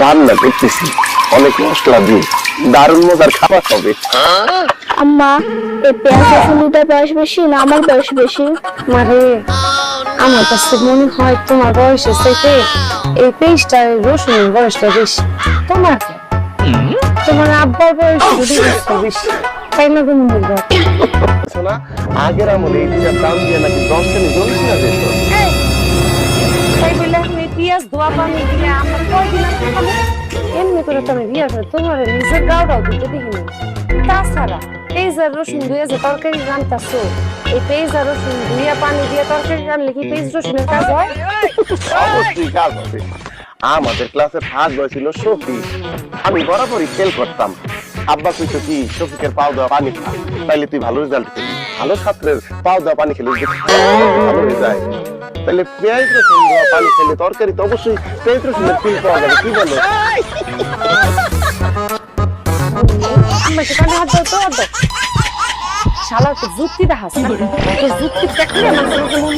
রান্না করতেছি অনেক মশলা দিয়ে, দারুণ মজার খাবার হবে। আম্মা, এই পেঁয়াজ রসুনটা বয়স বেশি না আমার বয়স বেশি? মারে, আমার কাছে মনে হয় তোমার বয়সের চাইতে এই পেঁয়াজটা রসুনের বয়সটা বেশি। তোমার আব্বার বয়স 2 বছর বেশি, তাই না? তুমি বলবো শোনা, আগের আমলে এই দুটার দাম দিয়ে নাকি 10 টাকা জমি কিনা যেত। তাই বলে আপনি পেঁয়াজ ধোয়া পানি দিয়ে আমার কয়দিন আগে খাবো? এমনি করে তো আমি বিয়ে করে তোমার নিজের গাওটাও দিতে দেখিনি। তাছাড়া পেঁয়াজ আর রসুন ধুয়ে যে তরকারি রান্তাছো, এই পেঁয়াজ আর রসুন ধুয়ে পানি দিয়ে তরকারি রান্নলে কি পেঁয়াজ রসুনের কাজ হয়? অবশ্যই কাজ হবে। আমাদের ক্লাসে ফার্স্ট বয় ছিল শফিক, আমি বরাবরই ফেল করতাম। আব্বা কইতো কি, শফিকের পাও দেওয়া পানি খা, তাইলে তুই ভালো রেজাল্ট করবি। ভালো ছাত্রের পাও দেওয়া পানি খেলে ভালো রেজাল্ট। তাহলে পেঁয়াজ রসুন দেওয়া পানি খেলে তরকারি তো অবশ্যই পেঁয়াজ রসুনের ফিল পাওয়া যাবে, কি বলো? আমাকে কানে হাত দাও তো, শালা তো যুক্তি দেখাস না, যুক্তি দেখলে আমার